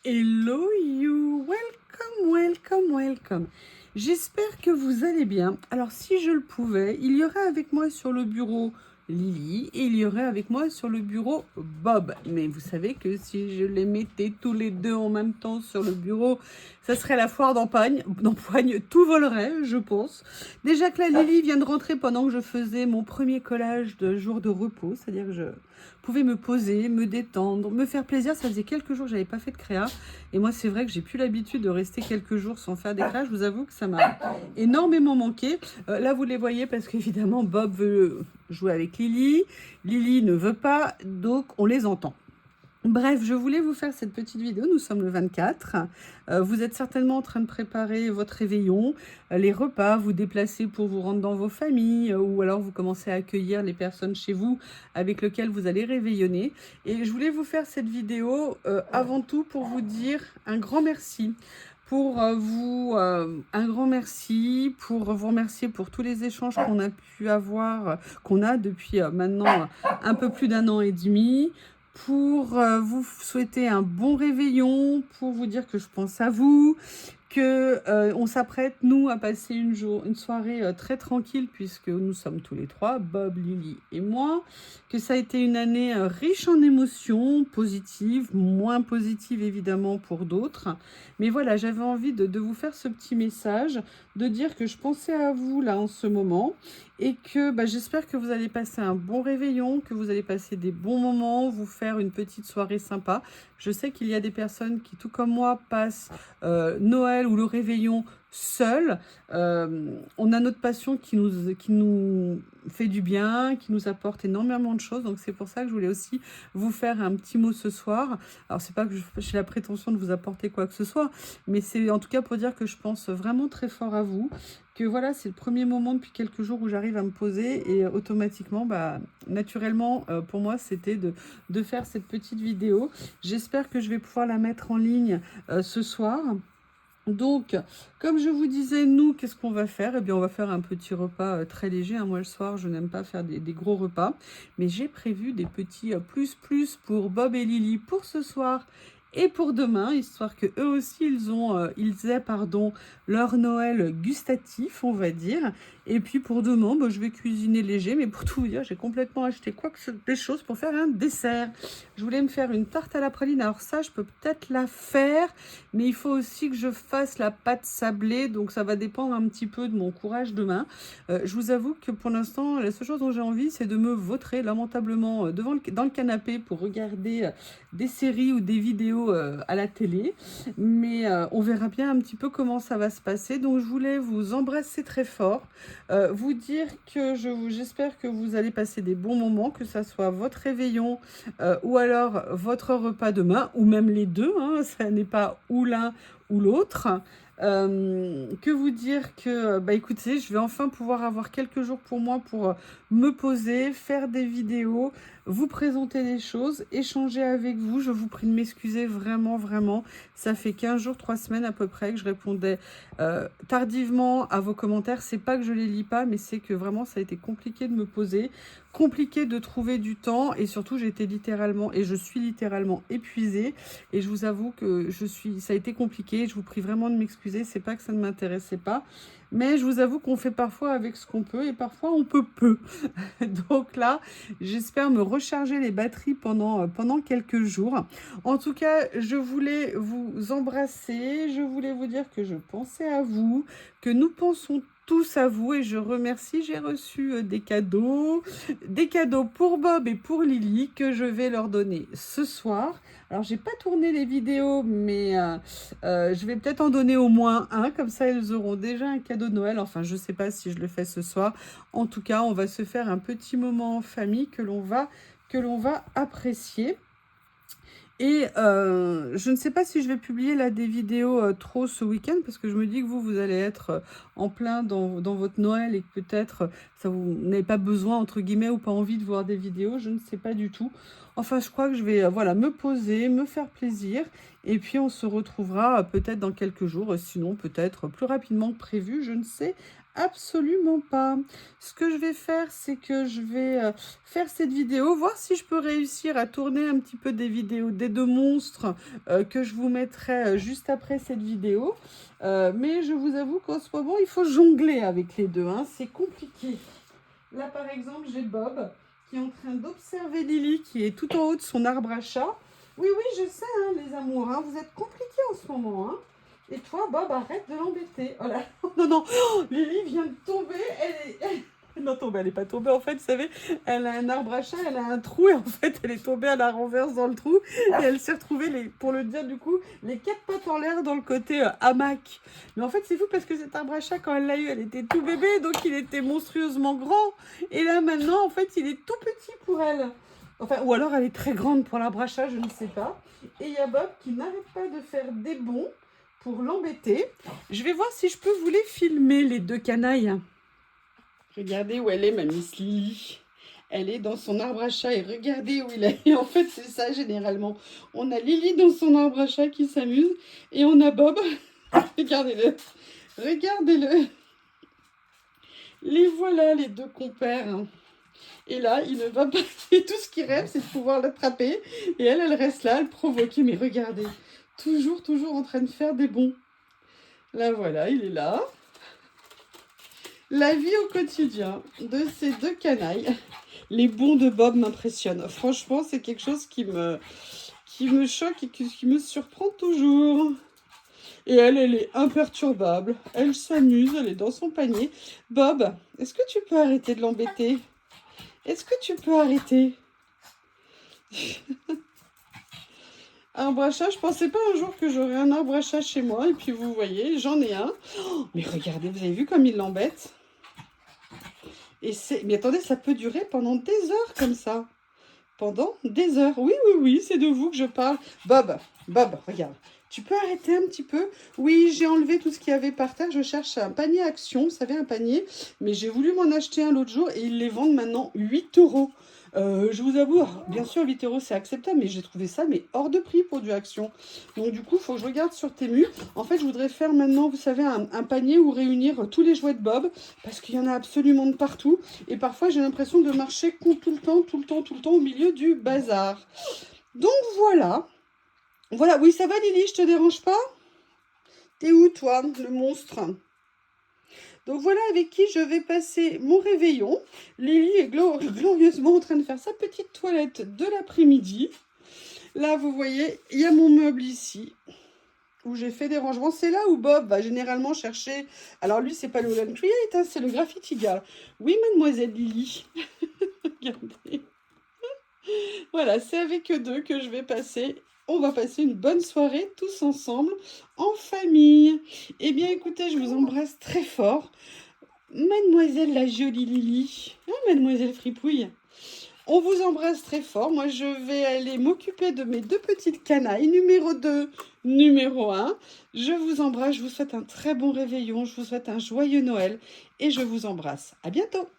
Hello you, welcome, welcome, welcome. J'espère que vous allez bien. Alors si je le pouvais, il y aurait avec moi sur le bureau Lily et il y aurait avec moi sur le bureau Bob. Mais vous savez que si je les mettais tous les deux en même temps sur le bureau, ça serait la foire d'empoigne, tout volerait, je pense. Déjà que la Lily vient de rentrer pendant que je faisais mon premier collage de jour de repos, c'est-à-dire que je pouvais me poser, me détendre, me faire plaisir. Ça faisait quelques jours que j'avais pas fait de créa. Et moi, c'est vrai que j'ai plus l'habitude de rester quelques jours sans faire des créas. Je vous avoue que ça m'a énormément manqué. Là, vous les voyez parce qu'évidemment, Bob veut jouer avec Lily. Lily ne veut pas, donc on les entend. Bref, je voulais vous faire cette petite vidéo, nous sommes le 24, vous êtes certainement en train de préparer votre réveillon, les repas, vous déplacez pour vous rendre dans vos familles, ou alors vous commencez à accueillir les personnes chez vous avec lesquelles vous allez réveillonner. Et je voulais vous faire cette vidéo avant tout pour vous dire un grand merci. Pour un grand merci, pour vous remercier pour tous les échanges qu'on a pu avoir, qu'on a depuis maintenant un peu plus d'un an et demi, pour vous souhaiter un bon réveillon, pour vous dire que je pense à vous, que on s'apprête, nous, à passer une soirée très tranquille, puisque nous sommes tous les trois, Bob, Lily et moi, que ça a été une année riche en émotions, positives, moins positives évidemment pour d'autres. Mais voilà, j'avais envie de vous faire ce petit message, de dire que je pensais à vous là en ce moment, et que j'espère que vous allez passer un bon réveillon, que vous allez passer des bons moments, vous faire une petite soirée sympa. Je sais qu'il y a des personnes qui, tout comme moi, passent Noël ou le réveillon seul. On a notre passion qui nous fait du bien, qui nous apporte énormément de choses. Donc c'est pour ça que je voulais aussi vous faire un petit mot ce soir. Alors c'est pas que j'ai la prétention de vous apporter quoi que ce soit, mais c'est en tout cas pour dire que je pense vraiment très fort à vous. Que voilà, c'est le premier moment depuis quelques jours où j'arrive à me poser et automatiquement, naturellement, pour moi, c'était de faire cette petite vidéo. J'espère que je vais pouvoir la mettre en ligne ce soir. Donc, comme je vous disais, nous, qu'est-ce qu'on va faire? Eh bien, on va faire un petit repas très léger, hein. Moi, le soir, je n'aime pas faire des gros repas. Mais j'ai prévu des petits plus pour Bob et Lily pour ce soir et pour demain, histoire que eux aussi, ils aient leur Noël gustatif, on va dire. Et puis pour demain, je vais cuisiner léger. Mais pour tout vous dire, j'ai complètement acheté des choses pour faire un dessert. Je voulais me faire une tarte à la praline. Alors ça, je peux peut-être la faire. Mais il faut aussi que je fasse la pâte sablée, donc ça va dépendre un petit peu de mon courage demain. Je vous avoue que pour l'instant, la seule chose dont j'ai envie, c'est de me vautrer lamentablement dans le canapé pour regarder des séries ou des vidéos à la télé. Mais on verra bien un petit peu comment ça va se passer. Donc je voulais vous embrasser très fort, vous dire que j'espère que vous allez passer des bons moments, que ça soit votre réveillon ou alors votre repas demain, ou même les deux, hein, ça n'est pas ou l'un ou l'autre. Que vous dire que, écoutez, je vais enfin pouvoir avoir quelques jours pour moi pour me poser, faire des vidéos, vous présenter les choses, échanger avec vous. Je vous prie de m'excuser vraiment, vraiment. Ça fait 15 jours, 3 semaines à peu près que je répondais tardivement à vos commentaires. C'est pas que je les lis pas, mais c'est que vraiment ça a été compliqué de me poser, compliqué de trouver du temps, et surtout j'étais littéralement, et je suis littéralement épuisée, et je vous avoue que ça a été compliqué. Je vous prie vraiment de m'excuser, c'est pas que ça ne m'intéressait pas, mais je vous avoue qu'on fait parfois avec ce qu'on peut, et parfois on peut peu. Donc là, j'espère me recharger les batteries pendant quelques jours. En tout cas, je voulais vous embrasser, je voulais vous dire que je pensais à vous, que nous pensons tous à vous, et je remercie, j'ai reçu des cadeaux pour Bob et pour Lily que je vais leur donner ce soir. Alors, j'ai pas tourné les vidéos, mais je vais peut-être en donner au moins un, comme ça elles auront déjà un cadeau de Noël. Enfin, je sais pas si je le fais ce soir. En tout cas, on va se faire un petit moment en famille que l'on va apprécier. Et je ne sais pas si je vais publier là des vidéos trop ce week-end, parce que je me dis que vous allez être en plein dans votre Noël, et que peut-être vous n'avez pas besoin, entre guillemets, ou pas envie de voir des vidéos. Je ne sais pas du tout. Enfin, je crois que je vais me poser, me faire plaisir, et puis on se retrouvera peut-être dans quelques jours, sinon peut-être plus rapidement que prévu, je ne sais absolument pas. Ce que je vais faire, c'est que je vais faire cette vidéo, voir si je peux réussir à tourner un petit peu des vidéos des deux monstres que je vous mettrai juste après cette vidéo. Mais je vous avoue qu'en ce moment, il faut jongler avec les deux, hein. C'est compliqué. Là, par exemple, j'ai Bob qui est en train d'observer Lily, qui est tout en haut de son arbre à chat. Oui, oui, je sais, hein, les amours, hein, vous êtes compliqués en ce moment, hein. Et toi, Bob, arrête de l'embêter. Oh là, non, non, oh, Lily vient de tomber. Non, tomber, elle n'est pas tombée. En fait, vous savez, elle a un arbre à chat, elle a un trou. Et en fait, elle est tombée à la renverse dans le trou. Et elle s'est retrouvée, pour le dire du coup, les 4 pattes en l'air dans le côté hamac. Mais en fait, c'est fou parce que cet arbre à chat, quand elle l'a eu, elle était tout bébé. Donc, il était monstrueusement grand. Et là, maintenant, en fait, il est tout petit pour elle. Enfin, ou alors, elle est très grande pour l'arbre à chat, je ne sais pas. Et il y a Bob qui n'arrête pas de faire des bonds pour l'embêter. Je vais voir si je peux vous les filmer, les deux canailles. Regardez où elle est, ma Miss Lily. Elle est dans son arbre à chat et regardez où il est. Et en fait, c'est ça généralement. On a Lily dans son arbre à chat qui s'amuse et on a Bob. Regardez-le. Regardez-le. Les voilà, les deux compères. Et là, il ne va pas. Et tout ce qu'il rêve, c'est de pouvoir l'attraper. Et elle reste là, elle provoque. Mais regardez, toujours en train de faire des bonds. Là, voilà, il est là. La vie au quotidien de ces deux canailles. Les bonds de Bob m'impressionnent. Franchement, c'est quelque chose qui me choque et qui me surprend toujours. Et elle est imperturbable. Elle s'amuse, elle est dans son panier. Bob, est-ce que tu peux arrêter de l'embêter? Est-ce que tu peux arrêter? Arbre à chat, je pensais pas un jour que j'aurais un arbre à chat chez moi. Et puis vous voyez, j'en ai un. Oh, mais regardez, vous avez vu comme il l'embête? Mais attendez, ça peut durer pendant des heures comme ça. Pendant des heures. Oui, oui, oui, c'est de vous que je parle. Bob, regarde. Tu peux arrêter un petit peu? Oui, j'ai enlevé tout ce qu'il y avait par terre. Je cherche un panier Action, vous savez, un panier. Mais j'ai voulu m'en acheter un l'autre jour et ils les vendent maintenant 8 €. Je vous avoue, bien sûr, 8 € c'est acceptable, mais j'ai trouvé ça mais hors de prix pour du Action. Donc du coup, il faut que je regarde sur Temu. En fait, je voudrais faire maintenant, vous savez, un panier où réunir tous les jouets de Bob, parce qu'il y en a absolument de partout. Et parfois, j'ai l'impression de marcher tout le temps au milieu du bazar. Donc voilà. Voilà, oui, ça va Lily, je te dérange pas? T'es où toi, le monstre? Donc voilà avec qui je vais passer mon réveillon. Lily est glorieusement en train de faire sa petite toilette de l'après-midi. Là, vous voyez, il y a mon meuble ici, où j'ai fait des rangements. C'est là où Bob va généralement chercher... Alors lui, c'est pas le Holland Create, hein, c'est le Graffiti Girl. Oui, mademoiselle Lily. Regardez. Voilà, c'est avec eux deux que je vais passer. On va passer une bonne soirée tous ensemble, en famille. Eh bien, écoutez, je vous embrasse très fort. Mademoiselle la jolie Lily, hein, mademoiselle Fripouille, on vous embrasse très fort. Moi, je vais aller m'occuper de mes deux petites canailles, numéro 2, numéro 1. Je vous embrasse, je vous souhaite un très bon réveillon, je vous souhaite un joyeux Noël et je vous embrasse. À bientôt.